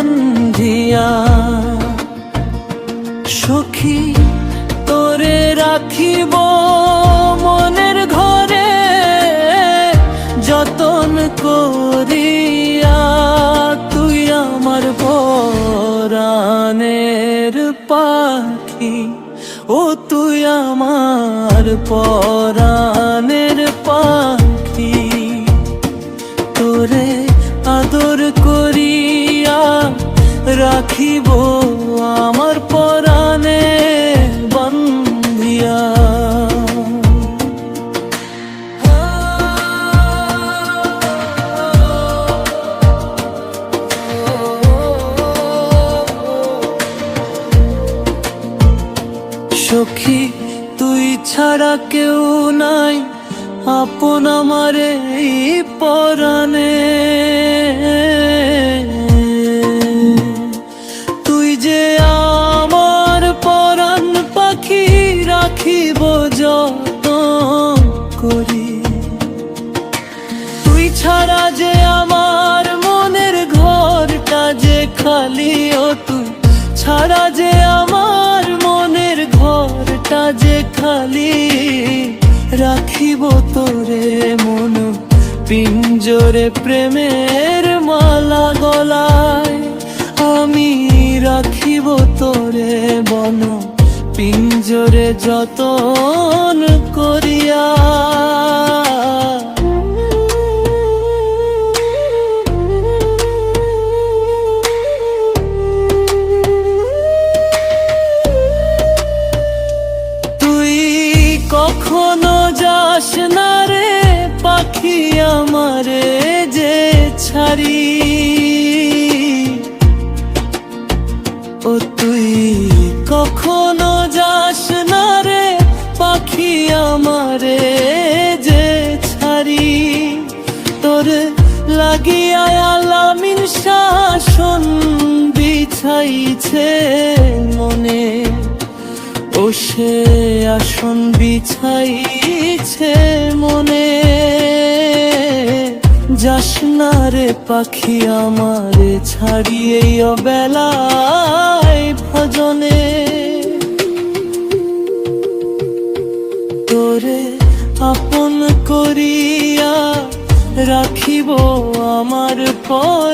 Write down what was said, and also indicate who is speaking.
Speaker 1: বান্ধিয়া। সখী তোরে রাখিব মনের ঘরে যতন করিয়া, তুই আমার পরাণের পাখি, ও তুই আমার পরাণের পাখি। তোরে আদর করিয়া রাখিব আমার পরাণে বান্ধিয়া। সখী তুই ছাড়া কেউ নাই আপন আমার এই পরাণে। তুই যে আমার পরাণ পাখি, রাখিব যতন করি। তুই ছাড়া যে আমার মনের ঘরটা যে খালি, ও তুই ছাড়া যে আমার মনের ঘরটা যে খালি। রাখিব তোরে মন পিঞ্জরে প্রেমের মালা গলায়, আমি রাখিব তোরে বন পিঞ্জরে যতন করিয়া। কখনো যাস না রে পাখি আমারে যে ছাড়ি, ও তুই কখনো যাস না রে পাখি আমারে যে ছাড়ি। তোরে লাগিয়া আলামিন শাসন বিছাইছে মনে, ও সে আসন বিছাইছে মনে। যাস না রে পাখি আমারে ছাড়িয়ে অবেলায় ভজনে। তোরে আপন করিয়া রাখিব আমার পর